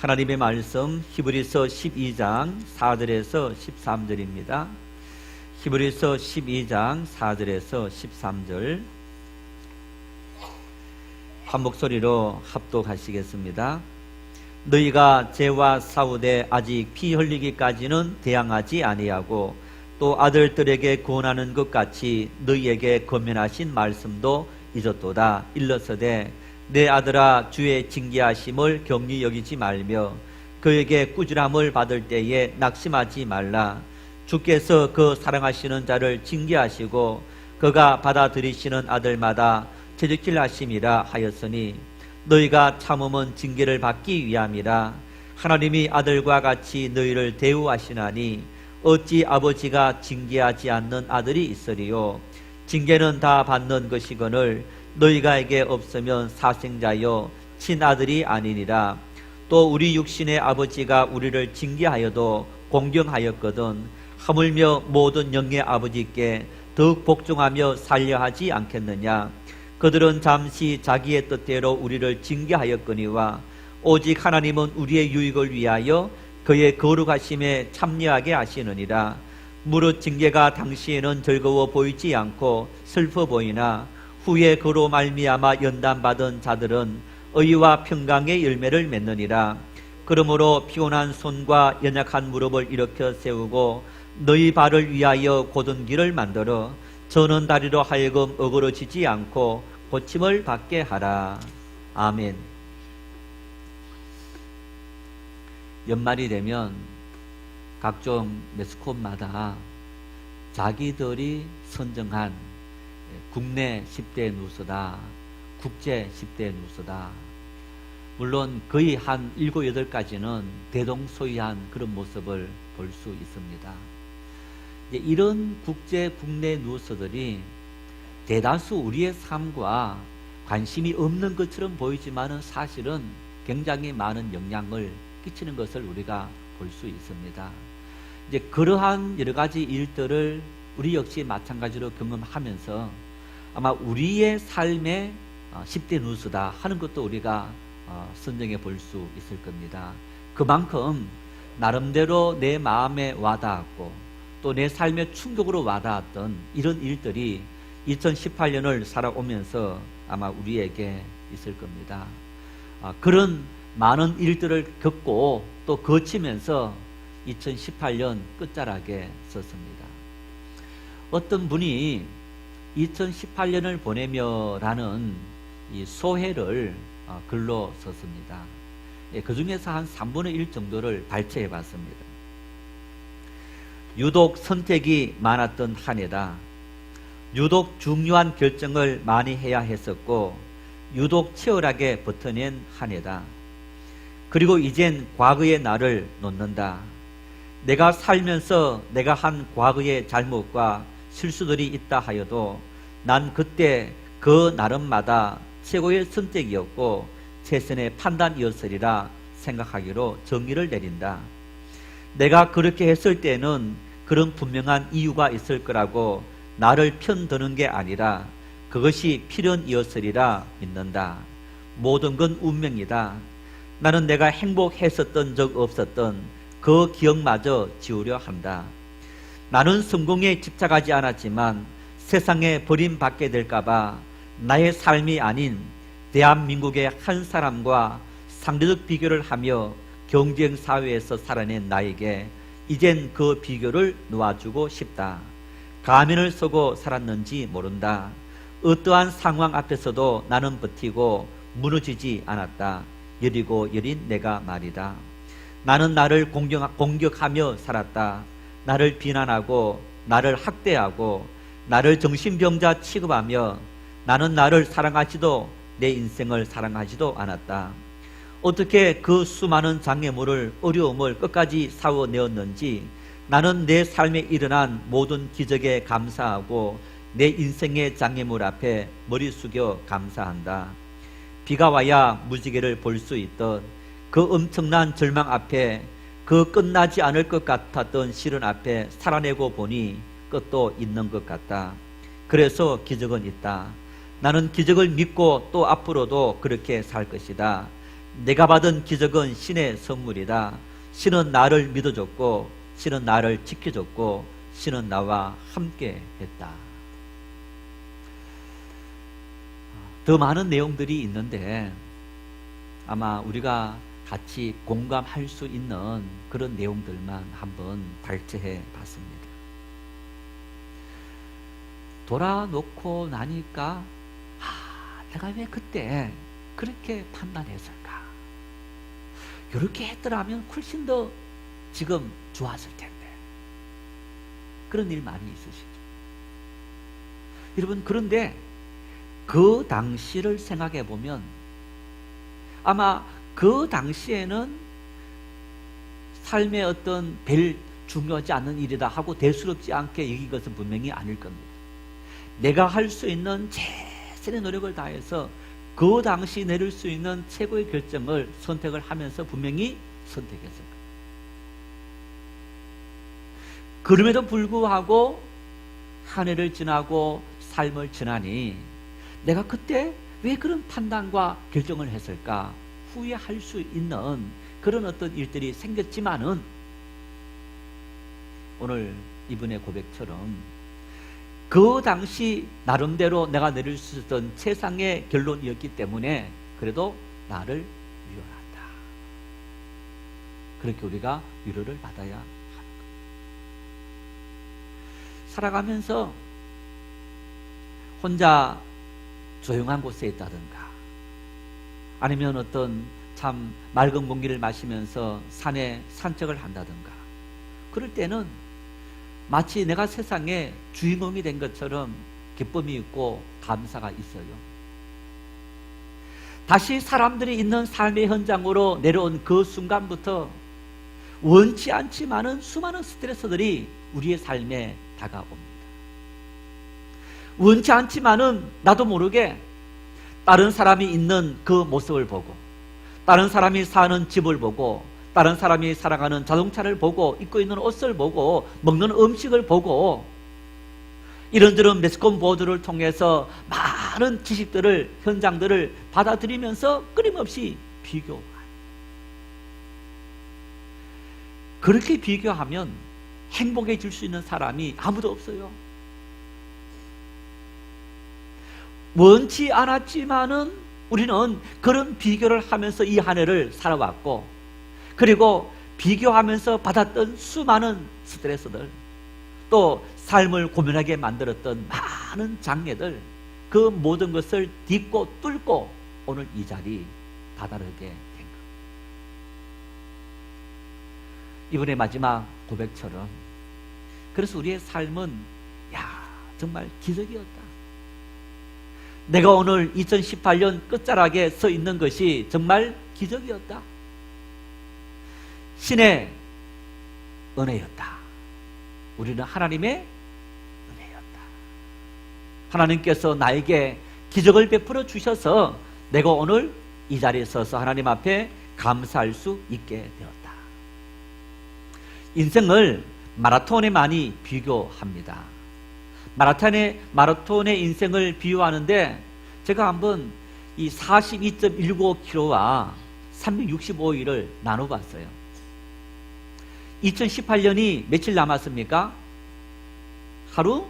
하나님의 말씀 히브리서 12장 4절에서 13절입니다. 히브리서 12장 4절에서 13절 한 목소리로 합독하시겠습니다. 너희가 죄와 싸우되 아직 피 흘리기까지는 대항하지 아니하고 또 아들들에게 구원하는 것 같이 너희에게 권면하신 말씀도 잊었도다. 일러서되 내 아들아 주의 징계하심을 경히 여기지 말며 그에게 꾸지람을 받을 때에 낙심하지 말라. 주께서 그 사랑하시는 자를 징계하시고 그가 받아들이시는 아들마다 채찍질 하심이라 하였으니 너희가 참음은 징계를 받기 위함이라. 하나님이 아들과 같이 너희를 대우하시나니 어찌 아버지가 징계하지 않는 아들이 있으리요. 징계는 다 받는 것이거늘 너희가에게 없으면 사생자여 친아들이 아니니라. 또 우리 육신의 아버지가 우리를 징계하여도 공경하였거든 하물며 모든 영의 아버지께 더욱 복종하며 살려하지 않겠느냐. 그들은 잠시 자기의 뜻대로 우리를 징계하였거니와 오직 하나님은 우리의 유익을 위하여 그의 거룩하심에 참여하게 하시느니라. 무릇 징계가 당시에는 즐거워 보이지 않고 슬퍼 보이나 후에 그로 말미암아 연단받은 자들은 의와 평강의 열매를 맺느니라. 그러므로 피곤한 손과 연약한 무릎을 일으켜 세우고 너희 발을 위하여 곧은 길을 만들어 저는 다리로 하여금 어그러지지 않고 고침을 받게 하라. 아멘. 연말이 되면 각종 매스컴마다 자기들이 선정한 국내 10대 뉴스다, 국제 10대 뉴스다. 물론 거의 한 7, 8가지는 대동소이한 그런 모습을 볼 수 있습니다. 이런 국제, 국내 뉴스들이 대다수 우리의 삶과 관심이 없는 것처럼 보이지만 사실은 굉장히 많은 영향을 끼치는 것을 우리가 볼 수 있습니다. 그러한 여러 가지 일들을 우리 역시 마찬가지로 경험하면서 아마 우리의 삶의 10대 뉴스다 하는 것도 우리가 선정해 볼 수 있을 겁니다. 그만큼 나름대로 내 마음에 와닿았고 또 내 삶의 충격으로 와닿았던 이런 일들이 2018년을 살아오면서 아마 우리에게 있을 겁니다. 그런 많은 일들을 겪고 또 거치면서 2018년 끝자락에 섰습니다. 어떤 분이 2018년을 보내며라는 이 소회를 글로 썼습니다. 그 중에서 한 3분의 1 정도를 발췌해 봤습니다. 유독 선택이 많았던 한 해다. 유독 중요한 결정을 많이 해야 했었고 유독 치열하게 버텨낸 한 해다. 그리고 이젠 과거의 나를 놓는다. 내가 살면서 내가 한 과거의 잘못과 실수들이 있다 하여도 난 그때 그 나름마다 최고의 선택이었고 최선의 판단이었으리라 생각하기로 정의를 내린다. 내가 그렇게 했을 때는 그런 분명한 이유가 있을 거라고 나를 편드는 게 아니라 그것이 필연이었으리라 믿는다. 모든 건 운명이다. 나는 내가 행복했었던 적 없었던 그 기억마저 지우려 한다. 나는 성공에 집착하지 않았지만 세상에 버림받게 될까봐 나의 삶이 아닌 대한민국의 한 사람과 상대적 비교를 하며 경쟁사회에서 살아낸 나에게 이젠 그 비교를 놓아주고 싶다. 가면을 쓰고 살았는지 모른다. 어떠한 상황 앞에서도 나는 버티고 무너지지 않았다. 여리고 여린 내가 말이다. 나는 나를 공격하며 살았다. 나를 비난하고 나를 학대하고 나를 정신병자 취급하며 나는 나를 사랑하지도 내 인생을 사랑하지도 않았다. 어떻게 그 수많은 장애물을 어려움을 끝까지 싸워내었는지 나는 내 삶에 일어난 모든 기적에 감사하고 내 인생의 장애물 앞에 머리 숙여 감사한다. 비가 와야 무지개를 볼 수 있던 그 엄청난 절망 앞에 그 끝나지 않을 것 같았던 시련 앞에 살아내고 보니 끝도 있는 것 같다. 그래서 기적은 있다. 나는 기적을 믿고 또 앞으로도 그렇게 살 것이다. 내가 받은 기적은 신의 선물이다. 신은 나를 믿어줬고 신은 나를 지켜줬고 신은 나와 함께 했다. 더 많은 내용들이 있는데 아마 우리가 같이 공감할 수 있는 그런 내용들만 한번 발췌해 봤습니다. 돌아놓고 나니까 내가 왜 그때 그렇게 판단했을까? 이렇게 했더라면 훨씬 더 지금 좋았을 텐데. 그런 일 많이 있으시죠? 여러분, 그런데 그 당시를 생각해 보면 아마 그 당시에는 삶의 어떤 별 중요하지 않는 일이다 하고 대수롭지 않게 여긴 것은 분명히 아닐 겁니다. 내가 할 수 있는 최선의 노력을 다해서 그 당시 내릴 수 있는 최고의 결정을 선택을 하면서 분명히 선택했을 거예요. 그럼에도 불구하고 한 해를 지나고 삶을 지나니 내가 그때 왜 그런 판단과 결정을 했을까 후회할 수 있는 그런 어떤 일들이 생겼지만은 오늘 이분의 고백처럼 그 당시 나름대로 내가 내릴 수 있었던 최상의 결론이었기 때문에 그래도 나를 위로한다. 그렇게 우리가 위로를 받아야 합니다. 살아가면서 혼자 조용한 곳에 있다든가 아니면 어떤 참 맑은 공기를 마시면서 산에 산책을 한다든가 그럴 때는 마치 내가 세상에 주인공이 된 것처럼 기쁨이 있고 감사가 있어요. 다시 사람들이 있는 삶의 현장으로 내려온 그 순간부터 원치 않지만은 수많은 스트레스들이 우리의 삶에 다가옵니다. 원치 않지만은 나도 모르게 다른 사람이 있는 그 모습을 보고 다른 사람이 사는 집을 보고 다른 사람이 살아가는 자동차를 보고 입고 있는 옷을 보고 먹는 음식을 보고 이런저런 매스컴 보도를 통해서 많은 지식들을 현장들을 받아들이면서 끊임없이 비교합니다. 그렇게 비교하면 행복해질 수 있는 사람이 아무도 없어요. 원치 않았지만은 우리는 그런 비교를 하면서 이 한 해를 살아왔고 그리고 비교하면서 받았던 수많은 스트레스들 또 삶을 고민하게 만들었던 많은 장애들 그 모든 것을 딛고 뚫고 오늘 이 자리 다다르게 된 것. 이번에 마지막 고백처럼 그래서 우리의 삶은 정말 기적이었다. 내가 오늘 2018년 끝자락에 서 있는 것이 정말 기적이었다. 신의 은혜였다. 우리는 하나님의 은혜였다. 하나님께서 나에게 기적을 베풀어 주셔서 내가 오늘 이 자리에 서서 하나님 앞에 감사할 수 있게 되었다. 인생을 마라톤에 많이 비교합니다. 마라톤의 인생을 비유하는데 제가 한번 이 42.195km와 365일을 나눠봤어요. 2018년이 며칠 남았습니까? 하루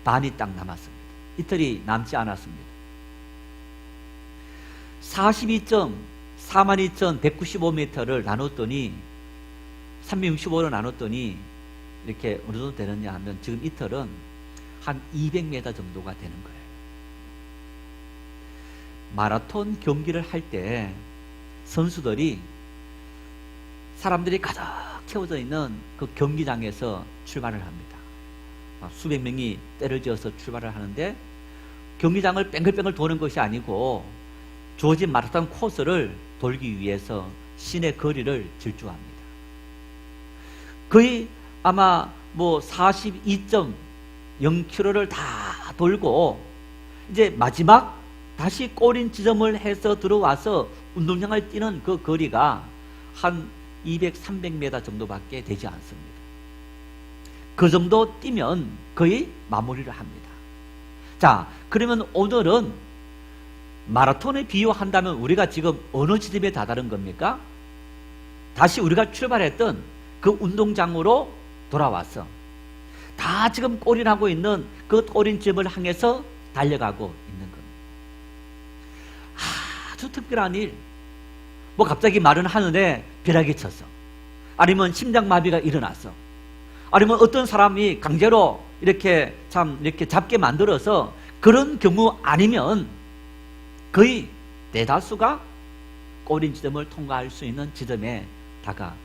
반이 딱 남았습니다. 이틀이 남지 않았습니다. 42.42,195m를 나눴더니 365로 나눴더니 이렇게 어느 정도 되느냐 하면 지금 이틀은 한 200m 정도가 되는 거예요. 마라톤 경기를 할 때 선수들이 사람들이 가득 채워져 있는 그 경기장에서 출발을 합니다. 수백 명이 때를 지어서 출발을 하는데 경기장을 뺑글뺑글 도는 것이 아니고 주어진 마라톤 코스를 돌기 위해서 시내 거리를 질주합니다. 거의 아마 42.0km를 다 돌고 이제 마지막 다시 꼬린 지점을 해서 들어와서 운동장을 뛰는 그 거리가 한 200, 300m 정도밖에 되지 않습니다. 그 정도 뛰면 거의 마무리를 합니다. 자, 그러면 오늘은 마라톤에 비유한다면 우리가 지금 어느 지점에 다다른 겁니까? 다시 우리가 출발했던 그 운동장으로 돌아왔어. 다 지금 골인하고 있는 그 골인점을 향해서 달려가고 있는 겁니다. 아주 특별한 일. 뭐 갑자기 마른 하늘에 벼락이 쳤어. 아니면 심장마비가 일어났어. 아니면 어떤 사람이 강제로 이렇게 잡게 만들어서 그런 경우 아니면 거의 대다수가 골인 지점을 통과할 수 있는 지점에 다가온 겁니다.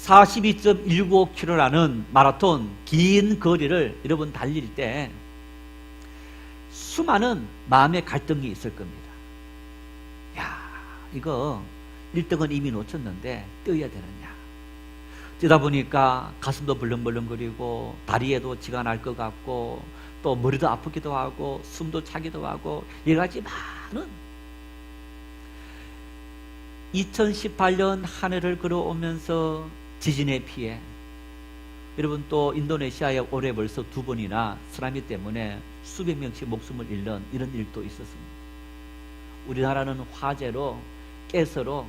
42.195km라는 마라톤 긴 거리를 여러분 달릴 때 수많은 마음의 갈등이 있을 겁니다. 야, 이거 1등은 이미 놓쳤는데 뛰어야 되느냐. 뛰다 보니까 가슴도 벌렁벌렁거리고 다리에도 지가 날 것 같고 또 머리도 아프기도 하고 숨도 차기도 하고 여러 가지 많은 2018년 한 해를 걸어오면서 지진의 피해, 여러분 또 인도네시아에 올해 벌써 2번이나 쓰나미 때문에 수백 명씩 목숨을 잃는 이런 일도 있었습니다. 우리나라는 화재로 가스로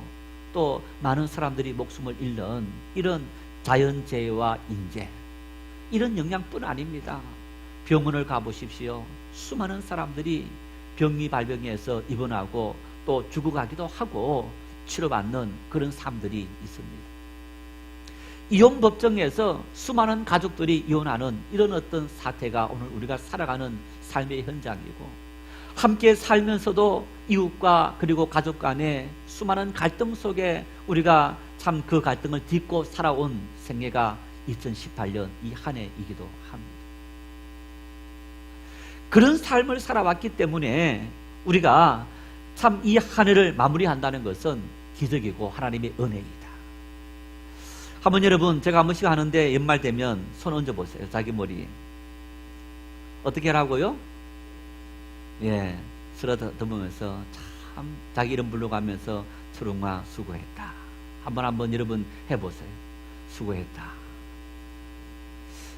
또 많은 사람들이 목숨을 잃는 이런 자연재해와 인재, 이런 영향뿐 아닙니다. 병원을 가보십시오. 수많은 사람들이 병이 발병해서 입원하고 또 죽어가기도 하고 치료받는 그런 삶들이 있습니다. 이혼 법정에서 수많은 가족들이 이혼하는 이런 어떤 사태가 오늘 우리가 살아가는 삶의 현장이고, 함께 살면서도 이웃과 그리고 가족 간의 수많은 갈등 속에 우리가 참 그 갈등을 딛고 살아온 생애가 2018년 이 한 해이기도 합니다. 그런 삶을 살아왔기 때문에 우리가 참 이 한 해를 마무리한다는 것은 기적이고 하나님의 은혜이다. 한번 여러분, 제가 한 번씩 하는데 연말 되면 손 얹어보세요. 자기 머리 어떻게 하라고요? 예, 쓰러듬으면서 참 자기 이름 불러가면서 철웅아 수고했다. 한번 여러분 해보세요. 수고했다.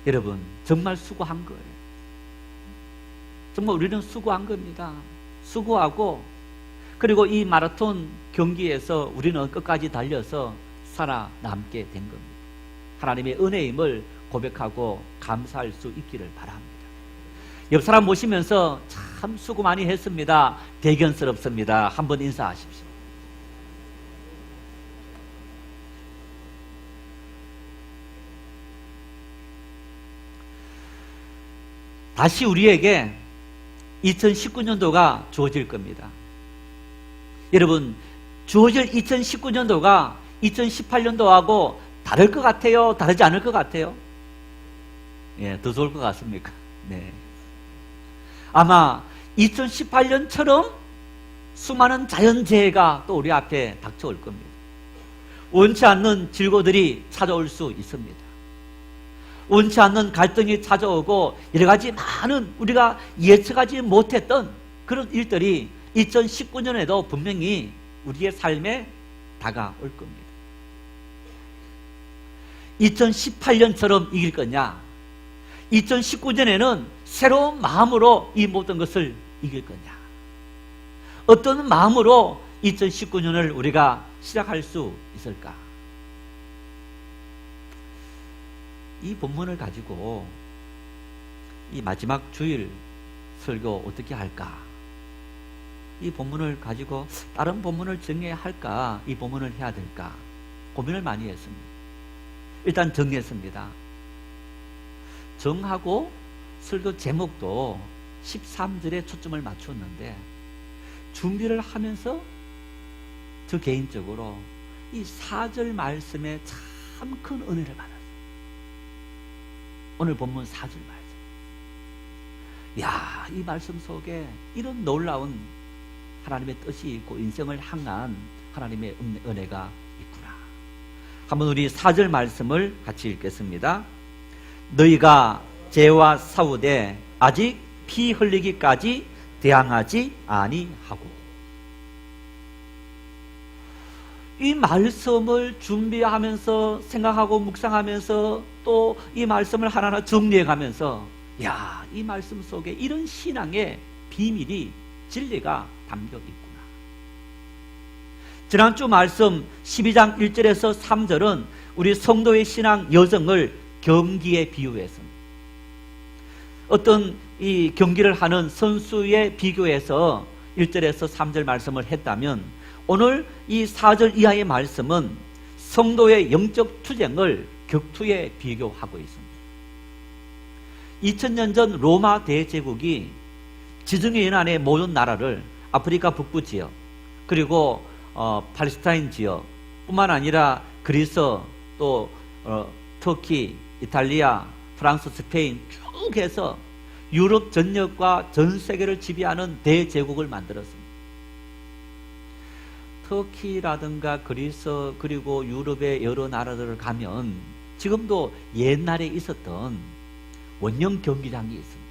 여러분 정말 수고한 거예요. 정말 우리는 수고한 겁니다. 수고하고 그리고 이 마라톤 경기에서 우리는 끝까지 달려서 살아남게 된 겁니다. 하나님의 은혜임을 고백하고 감사할 수 있기를 바랍니다. 옆 사람 모시면서 참 수고 많이 했습니다. 대견스럽습니다. 한번 인사하십시오. 다시 우리에게 2019년도가 주어질 겁니다. 여러분, 주어질 2019년도가 2018년도하고 다를 것 같아요? 다르지 않을 것 같아요? 예, 더 좋을 것 같습니까? 네. 아마 2018년처럼 수많은 자연재해가 또 우리 앞에 닥쳐올 겁니다. 원치 않는 질고들이 찾아올 수 있습니다. 원치 않는 갈등이 찾아오고 여러 가지 많은 우리가 예측하지 못했던 그런 일들이 2019년에도 분명히 우리의 삶에 다가올 겁니다. 2018년처럼 이길 거냐? 2019년에는 새로운 마음으로 이 모든 것을 이길 거냐? 어떤 마음으로 2019년을 우리가 시작할 수 있을까? 이 본문을 가지고 이 마지막 주일 설교 어떻게 할까? 이 본문을 가지고 다른 본문을 정해야 할까? 이 본문을 해야 될까? 고민을 많이 했습니다. 일단 정했습니다. 정하고 설교 제목도 13절에 초점을 맞췄는데 준비를 하면서 저 개인적으로 이 4절 말씀에 참 큰 은혜를 받았어요. 오늘 본문 4절 말씀. 야, 이 말씀 속에 이런 놀라운 하나님의 뜻이 있고 인생을 향한 하나님의 은혜가 있구나. 한번 우리 4절 말씀을 같이 읽겠습니다. 너희가 죄와 싸우되 아직 피 흘리기까지 대항하지 아니하고. 이 말씀을 준비하면서 생각하고 묵상하면서 또 이 말씀을 하나하나 정리해가면서 야, 이 말씀 속에 이런 신앙의 비밀이, 진리가 담겨 있구나. 지난주 말씀 12장 1절에서 3절은 우리 성도의 신앙 여정을 경기에 비유했습니다. 어떤 이 경기를 하는 선수에 비교해서 1절에서 3절 말씀을 했다면, 오늘 이 4절 이하의 말씀은 성도의 영적 투쟁을 격투에 비교하고 있습니다. 2000년 전 로마 대제국이 지중해 연안의 모든 나라를, 아프리카 북부 지역, 그리고 팔레스타인 지역 뿐만 아니라 그리스, 또 터키, 이탈리아, 프랑스, 스페인 쭉 해서 유럽 전역과 전 세계를 지배하는 대제국을 만들었습니다. 터키라든가 그리스, 그리고 유럽의 여러 나라들을 가면 지금도 옛날에 있었던 원형 경기장이 있습니다.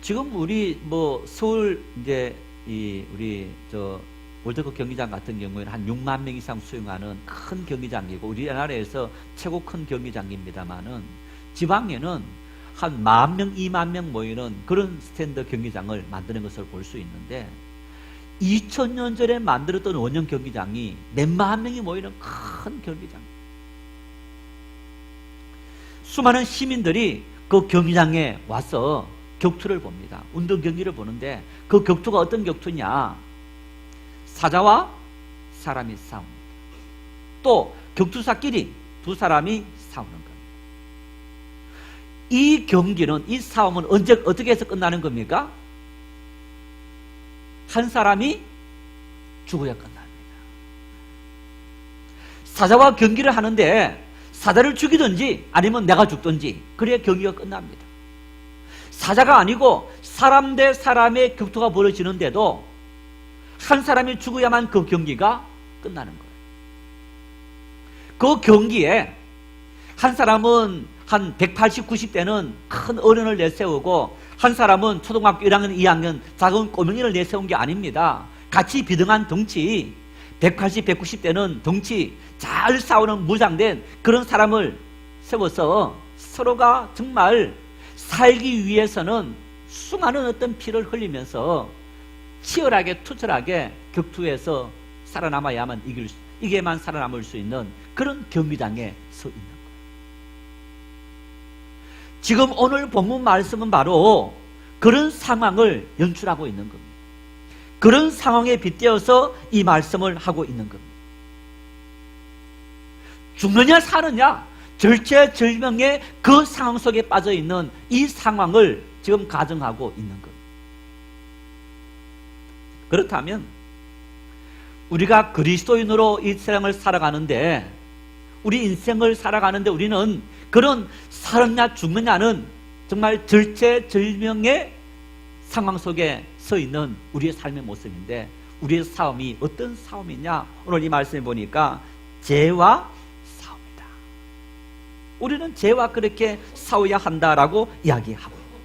지금 우리 서울 이제 우리 월드컵 경기장 같은 경우에는 한 6만 명 이상 수용하는 큰 경기장이고, 우리나라에서 최고 큰 경기장입니다만은 지방에는 한 10,000명, 2만 명 모이는 그런 스탠드 경기장을 만드는 것을 볼 수 있는데, 2000년 전에 만들었던 원형 경기장이 몇만 명이 모이는 큰 경기장. 수많은 시민들이 그 경기장에 와서 격투를 봅니다. 운동 경기를 보는데, 그 격투가 어떤 격투냐? 사자와 사람이 싸웁니다. 또 격투사끼리 두 사람이 싸우는 겁니다. 이 경기는, 이 싸움은 어떻게 해서 끝나는 겁니까? 한 사람이 죽어야 끝납니다. 사자와 경기를 하는데 사자를 죽이든지 아니면 내가 죽든지, 그래야 경기가 끝납니다. 사자가 아니고 사람 대 사람의 격투가 벌어지는데도 한 사람이 죽어야만 그 경기가 끝나는 거예요. 그 경기에 한 사람은 한 180, 90대는 큰 어른을 내세우고, 한 사람은 초등학교 1학년, 2학년 작은 꼬맹이를 내세운 게 아닙니다. 같이 비등한 덩치, 180, 190대는 덩치 잘 싸우는 무장된 그런 사람을 세워서 서로가 정말 살기 위해서는 수많은 어떤 피를 흘리면서 치열하게 투철하게 격투해서 살아남아야만 이게만 살아남을 수 있는 그런 경기장에 서 있는 거예요. 지금 오늘 본문 말씀은 바로 그런 상황을 연출하고 있는 겁니다. 그런 상황에 빗대어서 이 말씀을 하고 있는 겁니다. 죽느냐 사느냐 절체절명의 그 상황 속에 빠져있는 이 상황을 지금 가정하고 있는 겁니다. 그렇다면 우리가 그리스도인으로 이 세상을 살아가는데, 우리 인생을 살아가는데 우리는 그런 살았냐 죽느냐는 정말 절체절명의 상황 속에 서 있는 우리의 삶의 모습인데, 우리의 싸움이 어떤 싸움이냐? 오늘 이 말씀에 보니까 죄와 싸움이다. 우리는 죄와 그렇게 싸워야 한다라고 이야기하고 있습니다.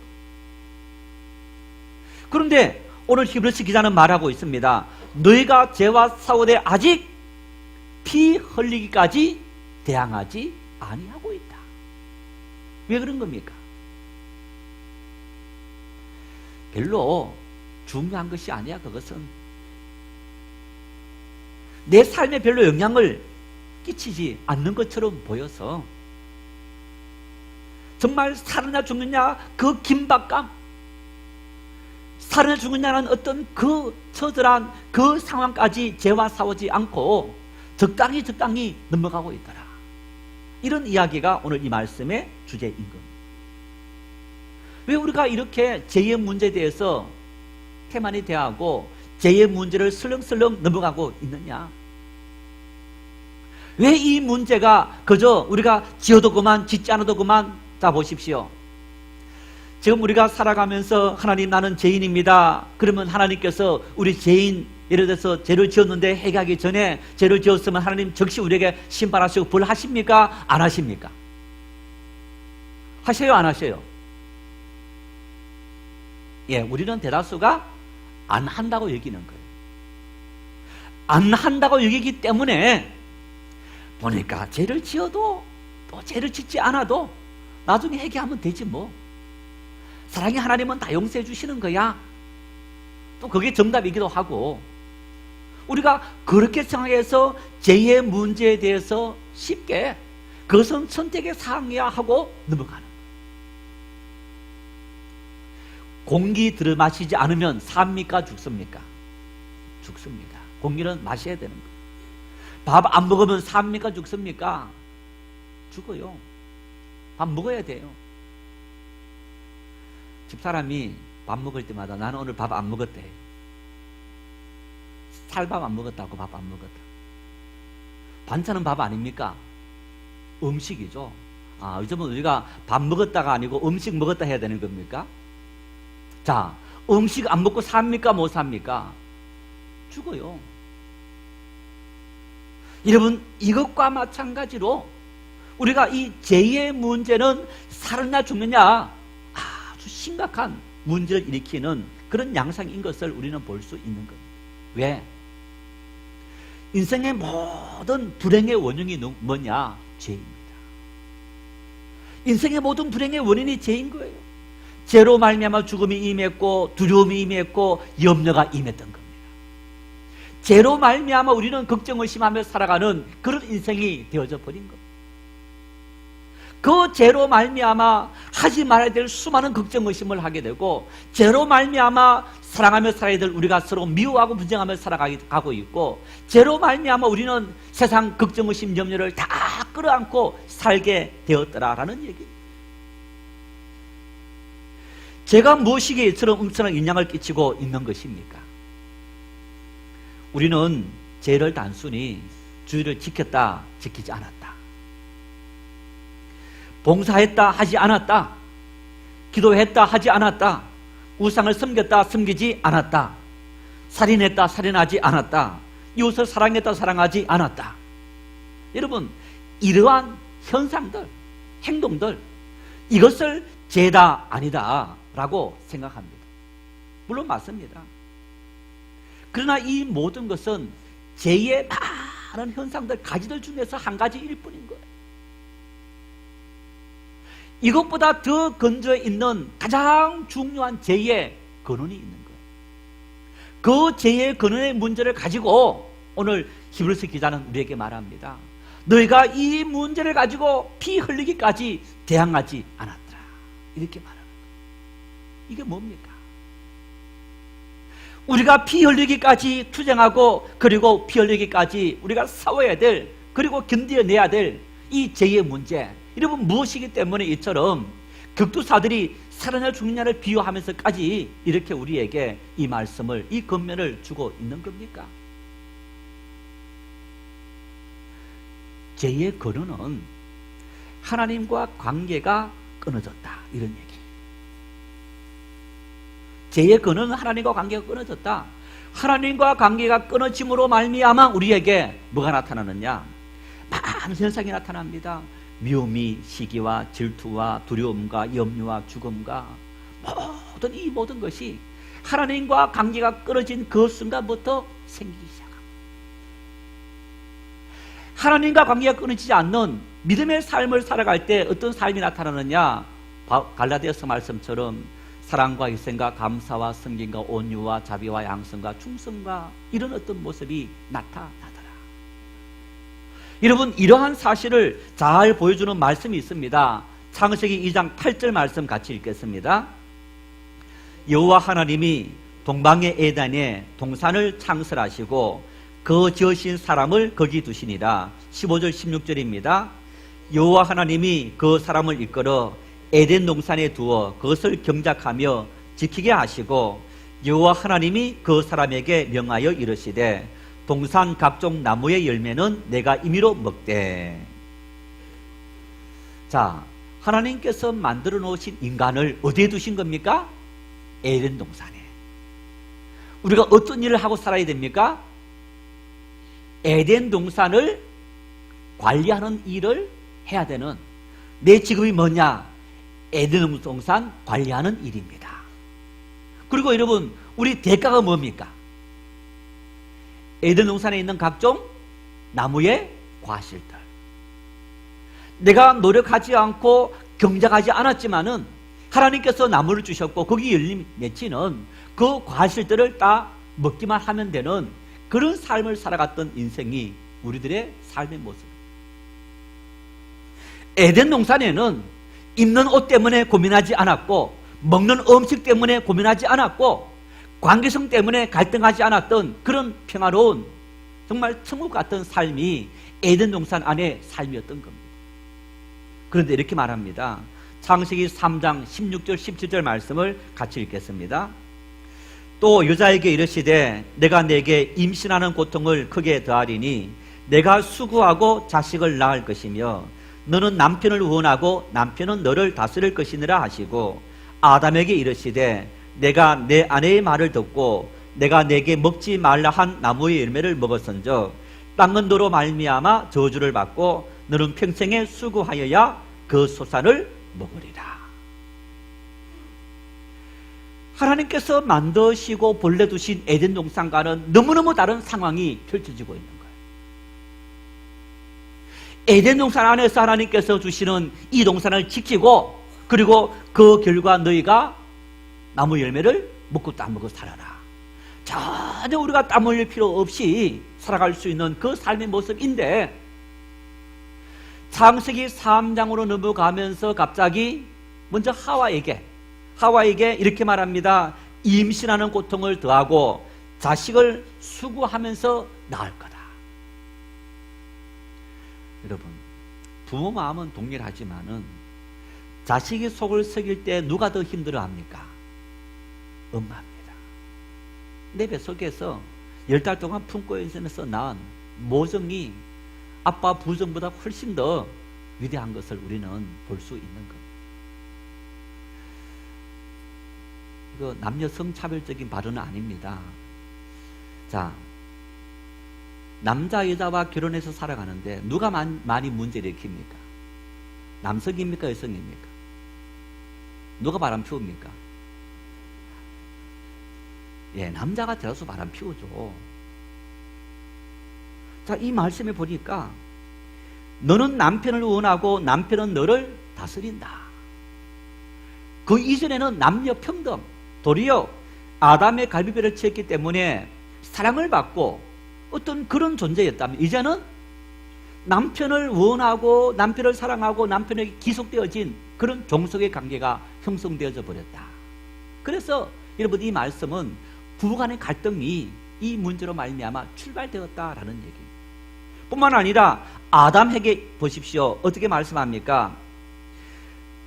그런데 오늘 히브리서 기자는 말하고 있습니다. 너희가 죄와 싸우되 아직 피 흘리기까지 대항하지 아니하고 있다. 왜 그런 겁니까? 별로 중요한 것이 아니야. 그것은 내 삶에 별로 영향을 끼치지 않는 것처럼 보여서, 정말 살느냐 죽느냐 그 긴박감, 살느냐 죽느냐는 어떤 그 처절한 그 상황까지 죄와 싸우지 않고 적당히 넘어가고 있더라. 이런 이야기가 오늘 이 말씀의 주제인 겁니다. 왜 우리가 이렇게 죄의 문제에 대해서 태만히 대하고 죄의 문제를 슬렁슬렁 넘어가고 있느냐? 왜 이 문제가 그저 우리가 지어도 그만 짓지 않아도 그만? 자 보십시오. 지금 우리가 살아가면서 하나님 나는 죄인입니다. 그러면 하나님께서 우리 죄인, 예를 들어서 죄를 지었는데 회개하기 전에 죄를 지었으면 하나님 즉시 우리에게 심판하시고 벌하십니까? 안 하십니까? 하셔요? 안 하셔요? 예, 우리는 대다수가 안 한다고 여기는 거예요. 안 한다고 여기기 때문에 보니까 죄를 지어도 또 죄를 짓지 않아도 나중에 회개하면 되지 뭐. 사랑의 하나님은 다 용서해 주시는 거야. 또 그게 정답이기도 하고, 우리가 그렇게 생각해서 죄의 문제에 대해서 쉽게 그것은 선택의 사항이야 하고 넘어가는 거예요. 공기 들어 마시지 않으면 삽니까 죽습니까? 죽습니다. 공기는 마셔야 되는 거예요. 밥 안 먹으면 삽니까 죽습니까? 죽어요. 밥 먹어야 돼요. 집사람이 밥 먹을 때마다 나는 오늘 밥 안 먹었대. 쌀밥 안 먹었다고 밥 안 먹었다. 반찬은 밥 아닙니까? 음식이죠. 요즘은 우리가 밥 먹었다가 아니고 음식 먹었다 해야 되는 겁니까? 자, 음식 안 먹고 삽니까? 못 삽니까? 죽어요. 여러분, 이것과 마찬가지로 우리가 이 죄의 문제는 살았냐 죽느냐 아주 심각한 문제를 일으키는 그런 양상인 것을 우리는 볼 수 있는 겁니다. 왜? 인생의 모든 불행의 원인이 뭐냐? 죄입니다. 인생의 모든 불행의 원인이 죄인 거예요. 죄로 말미암아 죽음이 임했고 두려움이 임했고 염려가 임했던 겁니다. 죄로 말미암아 우리는 걱정의심하며 살아가는 그런 인생이 되어져 버린 겁니다. 그 죄로 말미암아 하지 말아야 될 수많은 걱정의심을 하게 되고, 죄로 말미암아 사랑하며 살아야 될 우리가 서로 미워하고 분쟁하며 살아가고 있고, 죄로 말미암아 우리는 세상 걱정의심 염려를 다 끌어안고 살게 되었더라라는 얘기입니다. 죄가 무엇이기에 이처럼 엄청난 영향을 끼치고 있는 것입니까? 우리는 죄를 단순히 주의를 지켰다, 지키지 않았다, 봉사했다, 하지 않았다, 기도했다, 하지 않았다, 우상을 섬겼다, 섬기지 않았다, 살인했다, 살인하지 않았다, 이웃을 사랑했다, 사랑하지 않았다. 여러분, 이러한 현상들, 행동들, 이것을 죄다 아니다 라고 생각합니다. 물론 맞습니다. 그러나 이 모든 것은 죄의 많은 현상들, 가지들 중에서 한 가지일 뿐인 거예요. 이것보다 더 근저에 있는 가장 중요한 죄의 근원이 있는 거예요. 그 죄의 근원의 문제를 가지고 오늘 히브리서 기자는 우리에게 말합니다. 너희가 이 문제를 가지고 피 흘리기까지 대항하지 않았더라, 이렇게 말하는 거예요. 이게 뭡니까? 우리가 피 흘리기까지 투쟁하고, 그리고 피 흘리기까지 우리가 싸워야 될, 그리고 견뎌내야 될 이 죄의 문제, 여러분, 무엇이기 때문에 이처럼 극투사들이 살아냐 죽느냐를 비유하면서까지 이렇게 우리에게 이 말씀을, 이 권면을 주고 있는 겁니까? 죄의 근원은 하나님과 관계가 끊어졌다, 이런 얘기. 죄의 근원은 하나님과 관계가 끊어졌다. 하나님과 관계가 끊어짐으로 말미암아 우리에게 뭐가 나타나느냐? 많은 현상이 나타납니다. 미움이, 시기와 질투와 두려움과 염려와 죽음과 이 모든 것이 하나님과 관계가 끊어진 그 순간부터 생기기 시작합니다. 하나님과 관계가 끊어지지 않는 믿음의 삶을 살아갈 때 어떤 삶이 나타나느냐? 갈라디아서 말씀처럼 사랑과 희생과 감사와 섬김과 온유와 자비와 양성과 충성과 이런 어떤 모습이 나타나더라. 여러분, 이러한 사실을 잘 보여주는 말씀이 있습니다. 창세기 2장 8절 말씀 같이 읽겠습니다. 여호와 하나님이 동방의 에덴에 동산을 창설하시고 그 지으신 사람을 거기 두시니라. 15절 16절입니다. 여호와 하나님이 그 사람을 이끌어 에덴 동산에 두어 그것을 경작하며 지키게 하시고, 여호와 하나님이 그 사람에게 명하여 이르시되 동산 각종 나무의 열매는 내가 임의로 먹되. 자, 하나님께서 만들어 놓으신 인간을 어디에 두신 겁니까? 에덴 동산에. 우리가 어떤 일을 하고 살아야 됩니까? 에덴 동산을 관리하는 일을 해야 되는, 내 직업이 뭐냐? 에덴 동산 관리하는 일입니다. 그리고 여러분, 우리 대가가 뭡니까? 에덴 동산에 있는 각종 나무의 과실들. 내가 노력하지 않고 경작하지 않았지만은 하나님께서 나무를 주셨고 거기 열림 맺히는 그 과실들을 다 먹기만 하면 되는 그런 삶을 살아갔던 인생이 우리들의 삶의 모습. 에덴 동산에는 입는 옷 때문에 고민하지 않았고, 먹는 음식 때문에 고민하지 않았고, 관계성 때문에 갈등하지 않았던 그런 평화로운 정말 천국 같은 삶이 에덴 동산 안의 삶이었던 겁니다. 그런데 이렇게 말합니다. 창세기 3장 16절 17절 말씀을 같이 읽겠습니다. 또 여자에게 이르시되 내가 내게 임신하는 고통을 크게 더하리니 내가 수고하고 자식을 낳을 것이며 너는 남편을 원하고 남편은 너를 다스릴 것이니라 하시고, 아담에게 이르시되 내가 내 아내의 말을 듣고 내가 내게 먹지 말라 한 나무의 열매를 먹었은즉 땅은 너로 말미암아 저주를 받고 너는 평생에 수고하여야 그 소산을 먹으리라. 하나님께서 만드시고 본래 두신 에덴 동산과는 너무너무 다른 상황이 펼쳐지고 있는 거예요. 에덴 동산 안에서 하나님께서 주시는 이 동산을 지키고, 그리고 그 결과 너희가 나무 열매를 먹고 땀 먹어 살아라. 전혀 우리가 땀 흘릴 필요 없이 살아갈 수 있는 그 삶의 모습인데, 창세기 3장으로 넘어가면서 갑자기 먼저 하와에게 이렇게 말합니다. 임신하는 고통을 더하고 자식을 수고하면서 낳을 거다. 여러분, 부모 마음은 동일하지만은 자식이 속을 썩일 때 누가 더 힘들어합니까? 엄마입니다. 내 뱃속에서 10달 동안 품고 있으면서 낳은 모성이 아빠 부정보다 훨씬 더 위대한 것을 우리는 볼 수 있는 겁니다. 이거 남녀 성차별적인 발언은 아닙니다. 자, 남자 여자와 결혼해서 살아가는데 누가 많이 문제를 일으킵니까? 남성입니까? 여성입니까? 누가 바람 피웁니까? 예, 남자가 들어서 바람 피우죠. 자, 이 말씀에 보니까 너는 남편을 원하고 남편은 너를 다스린다. 그 이전에는 남녀 평등, 도리어 아담의 갈비뼈를 쳤기 때문에 사랑을 받고 어떤 그런 존재였다면, 이제는 남편을 원하고 남편을 사랑하고 남편에게 기속되어진 그런 종속의 관계가 형성되어져 버렸다. 그래서 여러분, 이 말씀은 부부간의 갈등이 이 문제로 말미암아 출발되었다라는 얘기입니다. 뿐만 아니라 아담에게 보십시오. 어떻게 말씀합니까?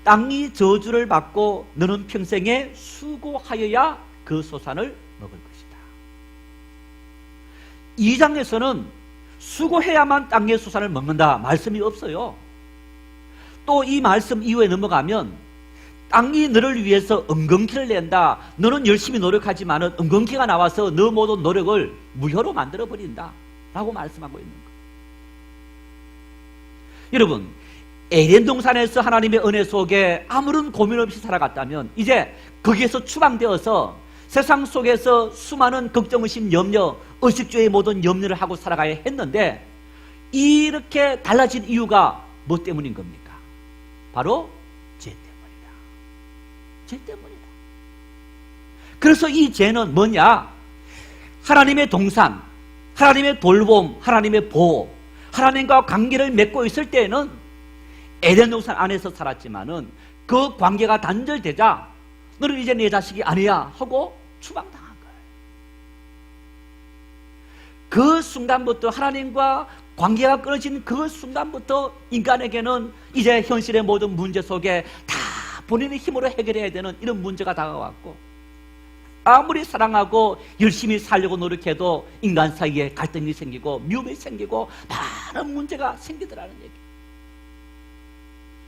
땅이 저주를 받고 너는 평생에 수고하여야 그 소산을 먹을 것이다. 2장에서는 수고해야만 땅의 소산을 먹는다 말씀이 없어요. 또 이 말씀 이후에 넘어가면 땅이 너를 위해서 엉겅퀴를 낸다. 너는 열심히 노력하지만 엉겅퀴가 나와서 너 모든 노력을 무효로 만들어버린다 라고 말씀하고 있는 거예요. 여러분, 에덴 동산에서 하나님의 은혜 속에 아무런 고민 없이 살아갔다면 이제 거기에서 추방되어서 세상 속에서 수많은 걱정의심, 염려, 의식주의 모든 염려를 하고 살아가야 했는데, 이렇게 달라진 이유가 뭐 때문인 겁니까? 바로 죄 때문이다. 죄 때문이다. 그래서 이 죄는 뭐냐? 하나님의 동산, 하나님의 돌봄, 하나님의 보호, 하나님과 관계를 맺고 있을 때에는 에덴 동산 안에서 살았지만은 그 관계가 단절되자 너는 이제 내 자식이 아니야 하고 추방당한 거예요. 그 순간부터, 하나님과 관계가 끊어진 그 순간부터 인간에게는 이제 현실의 모든 문제 속에 다 본인의 힘으로 해결해야 되는 이런 문제가 다가왔고, 아무리 사랑하고 열심히 살려고 노력해도 인간 사이에 갈등이 생기고 미움이 생기고 많은 문제가 생기더라는 얘기.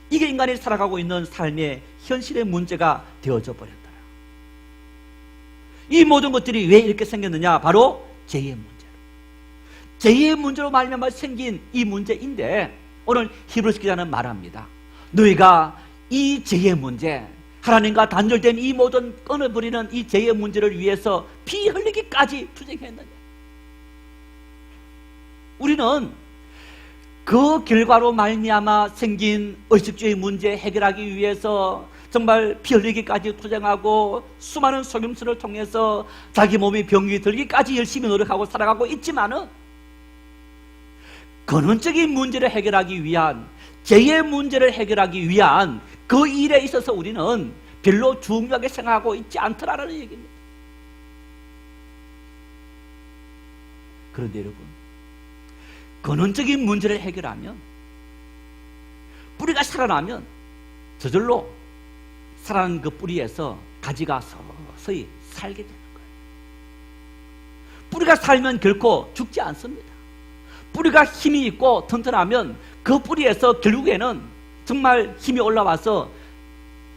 이게 인간이 살아가고 있는 삶의 현실의 문제가 되어져 버렸더라. 이 모든 것들이 왜 이렇게 생겼느냐? 바로 죄의 문제로. 죄의 문제로 말미암아 생긴 이 문제인데, 오늘 히브리서 기자는 말합니다. 너희가 이 죄의 문제, 하나님과 단절된 이 모든 끊어버리는 이 죄의 문제를 위해서 피 흘리기까지 투쟁했느냐? 우리는 그 결과로 말미암아 생긴 의식주의 문제 해결하기 위해서 정말 피 흘리기까지 투쟁하고 수많은 속임수를 통해서 자기 몸이 병이 들기까지 열심히 노력하고 살아가고 있지만은 근원적인 문제를 해결하기 위한, 죄의 문제를 해결하기 위한 그 일에 있어서 우리는 별로 중요하게 생각하고 있지 않더라는 얘기입니다. 그런데 여러분, 근원적인 문제를 해결하면, 뿌리가 살아나면 저절로 살아난 그 뿌리에서 가지가 서서히 살게 되는 거예요. 뿌리가 살면 결코 죽지 않습니다. 뿌리가 힘이 있고 튼튼하면 그 뿌리에서 결국에는 정말 힘이 올라와서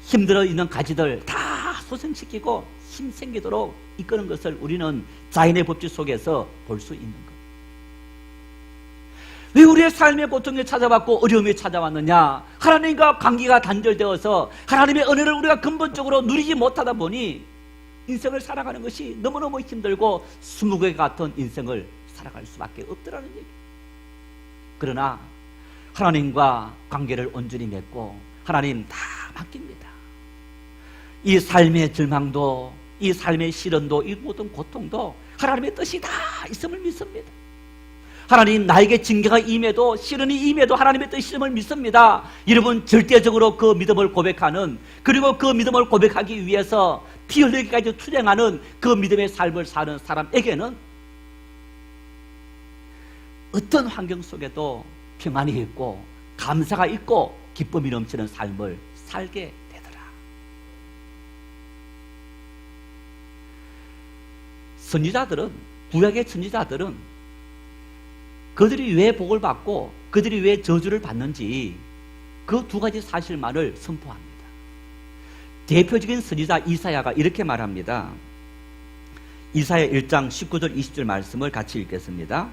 힘들어 있는 가지들 다 소생시키고 힘 생기도록 이끄는 것을 우리는 자연의 법칙 속에서 볼 수 있는 것. 왜 우리의 삶의 고통이 찾아왔고 어려움이 찾아왔느냐? 하나님과 관계가 단절되어서 하나님의 은혜를 우리가 근본적으로 누리지 못하다 보니 인생을 살아가는 것이 너무너무 힘들고 스무고개 같은 인생을 살아갈 수밖에 없더라는 얘기. 그러나 하나님과 관계를 온전히 맺고 하나님 다 맡깁니다. 이 삶의 절망도, 이 삶의 시련도, 이 모든 고통도 하나님의 뜻이 다 있음을 믿습니다. 하나님, 나에게 징계가 임해도, 시련이 임해도 하나님의 뜻임을 믿습니다. 여러분, 절대적으로 그 믿음을 고백하는, 그리고 그 믿음을 고백하기 위해서 피 흘리기까지 투쟁하는 그 믿음의 삶을 사는 사람에게는 어떤 환경 속에도 평안이 있고 감사가 있고 기쁨이 넘치는 삶을 살게 되더라. 선지자들은, 구약의 선지자들은 그들이 왜 복을 받고 그들이 왜 저주를 받는지 그 두 가지 사실만을 선포합니다. 대표적인 선지자 이사야가 이렇게 말합니다. 이사야 1장 19절 20절 말씀을 같이 읽겠습니다.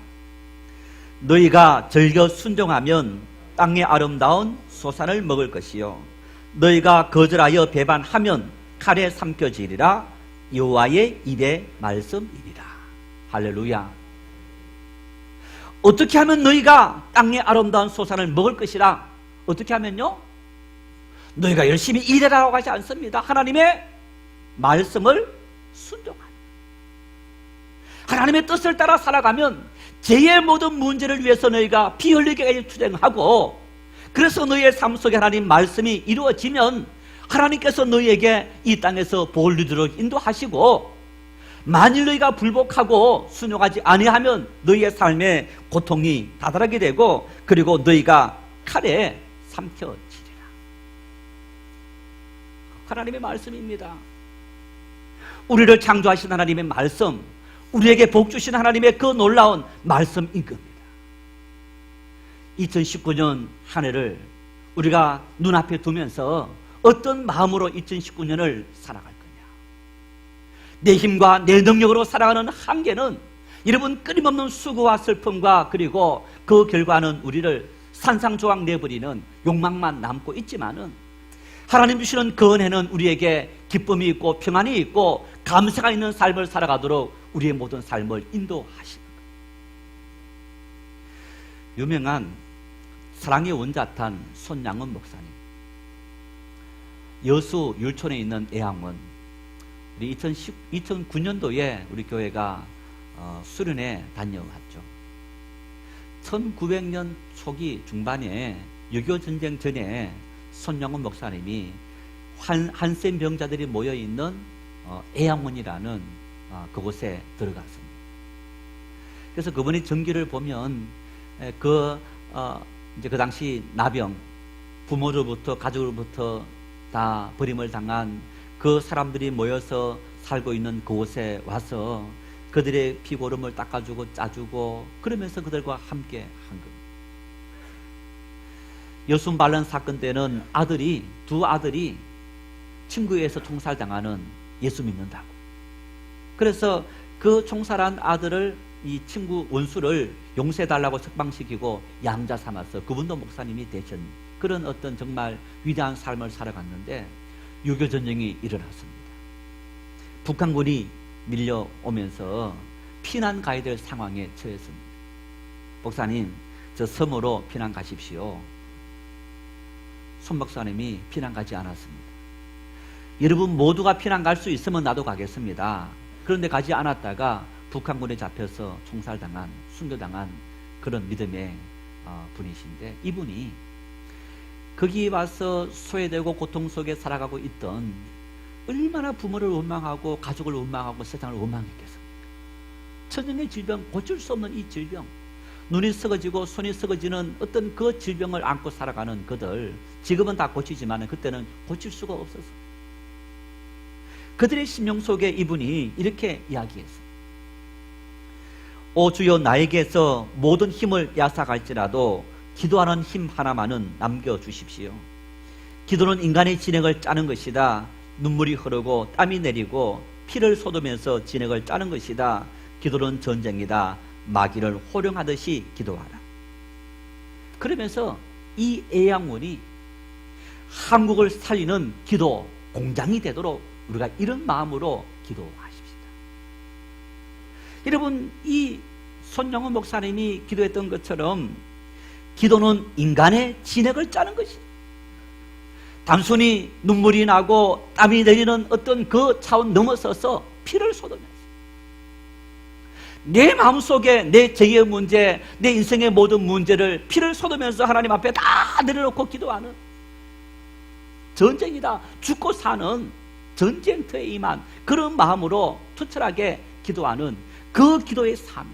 너희가 즐겨 순종하면 땅의 아름다운 소산을 먹을 것이요 너희가 거절하여 배반하면 칼에 삼켜지리라. 여호와의 입의 말씀이니라. 할렐루야. 어떻게 하면 너희가 땅의 아름다운 소산을 먹을 것이라? 어떻게 하면요? 너희가 열심히 일해라고 하지 않습니다. 하나님의 말씀을 순종하는, 하나님의 뜻을 따라 살아가면 죄의 모든 문제를 위해서 너희가 피 흘리기까지 투쟁하고, 그래서 너희의 삶 속에 하나님 말씀이 이루어지면 하나님께서 너희에게 이 땅에서 복을 누리도록 인도하시고, 만일 너희가 불복하고 순종하지 아니하면 너희의 삶에 고통이 다다르게 되고, 그리고 너희가 칼에 삼켜지리라. 하나님의 말씀입니다. 우리를 창조하신 하나님의 말씀, 우리에게 복 주신 하나님의 그 놀라운 말씀인 겁니다. 2019년 한 해를 우리가 눈앞에 두면서 어떤 마음으로 2019년을 살아갈 거냐? 내 힘과 내 능력으로 살아가는 한계는 여러분 끊임없는 수고와 슬픔과 그리고 그 결과는 우리를 산상조각 내버리는 욕망만 남고 있지만은, 하나님 주시는 그 은혜는 우리에게 기쁨이 있고 평안이 있고 감사가 있는 삶을 살아가도록 우리의 모든 삶을 인도하시는 거예요. 유명한 사랑의 원자탄 손양은 목사님, 여수 율촌에 있는 애양원, 우리 2009년도에 우리 교회가 수련회 다녀왔죠. 1900년 초기 중반에 6.25 전쟁 전에 손양은 목사님이 한센 병자들이 모여있는 애양원이라는 그곳에 들어갔습니다. 그래서 그분이 전기를 보면 이제 그 당시 나병, 부모로부터 가족으로부터 다 버림을 당한 그 사람들이 모여서 살고 있는 그곳에 와서 그들의 피고름을 닦아주고 짜주고 그러면서 그들과 함께 한 겁니다. 여순 반란 사건 때는 두 아들이 친구에 의해서 총살당하는 예수 믿는다고. 그래서 그 총살한 아들을 이 친구 원수를 용서해달라고 석방시키고 양자 삼아서 그분도 목사님이 되신 그런 어떤 정말 위대한 삶을 살아갔는데 6.25 전쟁이 일어났습니다. 북한군이 밀려오면서 피난 가야 될 상황에 처했습니다. 목사님, 저 섬으로 피난 가십시오. 손 목사님이 피난 가지 않았습니다. 여러분 모두가 피난 갈 수 있으면 나도 가겠습니다. 그런데 가지 않았다가 북한군에 잡혀서 총살당한, 순교당한 그런 믿음의 분이신데, 이분이 거기 와서 소외되고 고통 속에 살아가고 있던, 얼마나 부모를 원망하고 가족을 원망하고 세상을 원망했겠습니까? 천연의 질병, 고칠 수 없는 이 질병, 눈이 썩어지고 손이 썩어지는 어떤 그 질병을 안고 살아가는 그들, 지금은 다 고치지만 그때는 고칠 수가 없어서 그들의 심령 속에 이분이 이렇게 이야기했어요. 오 주여, 나에게서 모든 힘을 앗아갈지라도 기도하는 힘 하나만은 남겨주십시오. 기도는 인간의 진액을 짜는 것이다. 눈물이 흐르고 땀이 내리고 피를 쏟으면서 진액을 짜는 것이다. 기도는 전쟁이다. 마귀를 호령하듯이 기도하라. 그러면서 이 애양원이 한국을 살리는 기도 공장이 되도록 우리가 이런 마음으로 기도하십시다. 여러분, 이 손영훈 목사님이 기도했던 것처럼 기도는 인간의 진액을 짜는 것이다. 단순히 눈물이 나고 땀이 내리는 어떤 그 차원 넘어서서 피를 쏟으면서 내 마음속에 내 죄의 문제, 내 인생의 모든 문제를 피를 쏟으면서 하나님 앞에 다 내려놓고 기도하는, 전쟁이다, 죽고 사는 전쟁터에 임한 그런 마음으로 투철하게 기도하는 그 기도의 삶,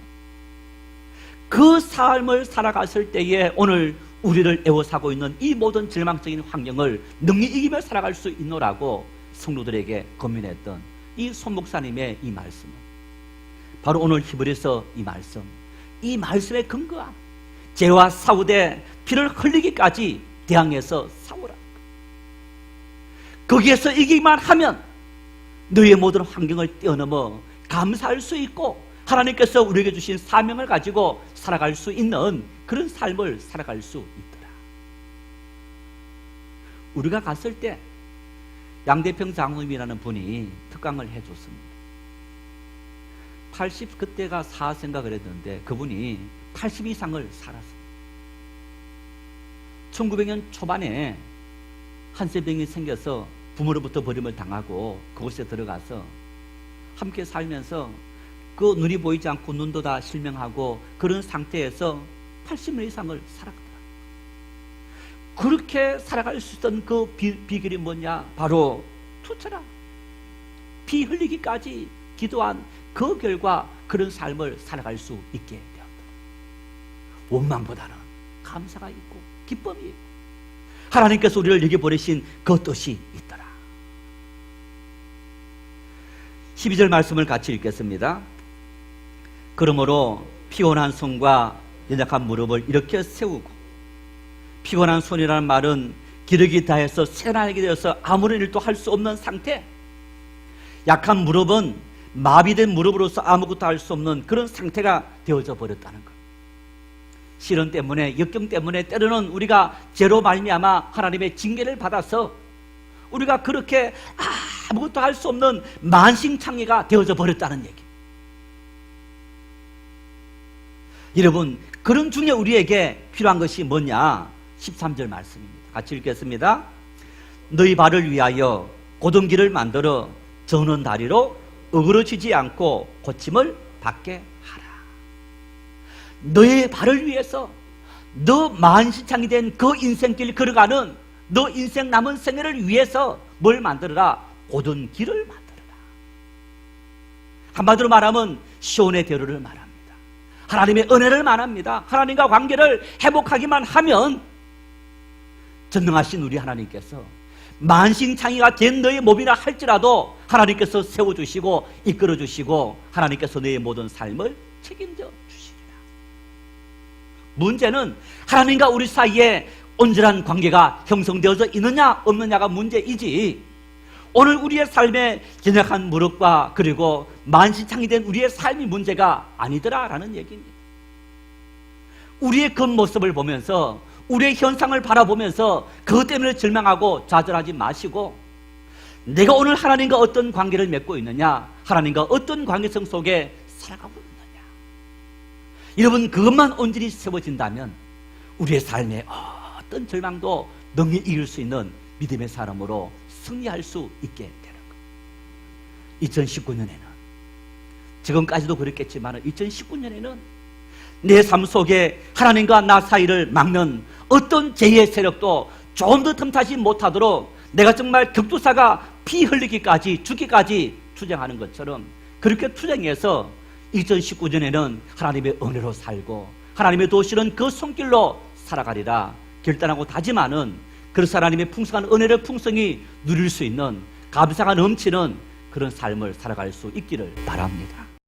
그 삶을 살아갔을 때에 오늘 우리를 애워싸고 있는 이 모든 절망적인 환경을 능히 이기며 살아갈 수 있노라고 성도들에게 고민했던 이 손 목사님의 이 말씀은 바로 오늘 히브리서 이 말씀에 근거한, 죄와 싸우되 피를 흘리기까지 대항해서 싸우라. 거기에서 이기기만 하면 너희의 모든 환경을 뛰어넘어 감사할 수 있고 하나님께서 우리에게 주신 사명을 가지고 살아갈 수 있는 그런 삶을 살아갈 수 있더라. 우리가 갔을 때 양대평 장로님이라는 분이 특강을 해줬습니다. 80, 그때가 4세인가 그랬는데 그분이 80 이상을 살았어요. 1900년 초반에 한세병이 생겨서 부모로부터 버림을 당하고 그곳에 들어가서 함께 살면서 그 눈이 보이지 않고 눈도 다 실명하고 그런 상태에서 80년 이상을 살았더라. 그렇게 살아갈 수 있던 그 비결이 뭐냐? 바로 투철한, 피 흘리기까지 기도한 그 결과 그런 삶을 살아갈 수 있게 되었다. 원망보다는 감사가 있고 기쁨이 있고 하나님께서 우리를 여기 보내신 그 뜻이 있더라. 12절 말씀을 같이 읽겠습니다. 그러므로 피곤한 손과 연약한 무릎을 이렇게 세우고, 피곤한 손이라는 말은 기력이 다해서 새날게 되어서 아무런 일도 할 수 없는 상태, 약한 무릎은 마비된 무릎으로서 아무것도 할 수 없는 그런 상태가 되어져 버렸다는 것. 시련 때문에, 역경 때문에 때로는 우리가 죄로 말미암아 하나님의 징계를 받아서 우리가 그렇게 아무것도 할 수 없는 만신창이가 되어져 버렸다는 얘기. 여러분, 그런 중에 우리에게 필요한 것이 뭐냐? 13절 말씀입니다. 같이 읽겠습니다. 너희 발을 위하여 곧은 길을 만들어 저는 다리로 어그러지지 않고 고침을 받게 하라. 너의 발을 위해서, 너 만신창이 된 그 인생길 걸어가는 너 인생 남은 생애를 위해서 뭘 만들어라? 곧은 길을 만들어라. 한마디로 말하면 시온의 대로를 말합니다. 하나님의 은혜를 말합니다. 하나님과 관계를 회복하기만 하면 전능하신 우리 하나님께서 만신창이가 된 너의 몸이라 할지라도 하나님께서 세워주시고 이끌어주시고 하나님께서 너의 모든 삶을 책임져 주시리라. 문제는 하나님과 우리 사이에 온전한 관계가 형성되어져 있느냐 없느냐가 문제이지, 오늘 우리의 삶에 연약한 무릎과 그리고 만신창이 된 우리의 삶이 문제가 아니더라라는 얘기입니다. 우리의 겉모습을 보면서, 우리의 현상을 바라보면서 그것 때문에 절망하고 좌절하지 마시고, 내가 오늘 하나님과 어떤 관계를 맺고 있느냐, 하나님과 어떤 관계성 속에 살아가고 있느냐, 여러분 그것만 온전히 세워진다면 우리의 삶에 어떤 절망도 능히 이길 수 있는 믿음의 사람으로 승리할 수 있게 되는 것. 2019년에는 지금까지도 그랬겠지만 2019년에는 내 삶 속에 하나님과 나 사이를 막는 어떤 죄의 세력도 좀 더 틈타지 못하도록 내가 정말 격투사가 피 흘리기까지 죽기까지 투쟁하는 것처럼 그렇게 투쟁해서 2019년에는 하나님의 은혜로 살고 하나님의 도시는 그 손길로 살아가리라 결단하고 다짐하는 그래서 하나님의 풍성한 은혜를 풍성히 누릴 수 있는 감사가 넘치는 그런 삶을 살아갈 수 있기를 바랍니다.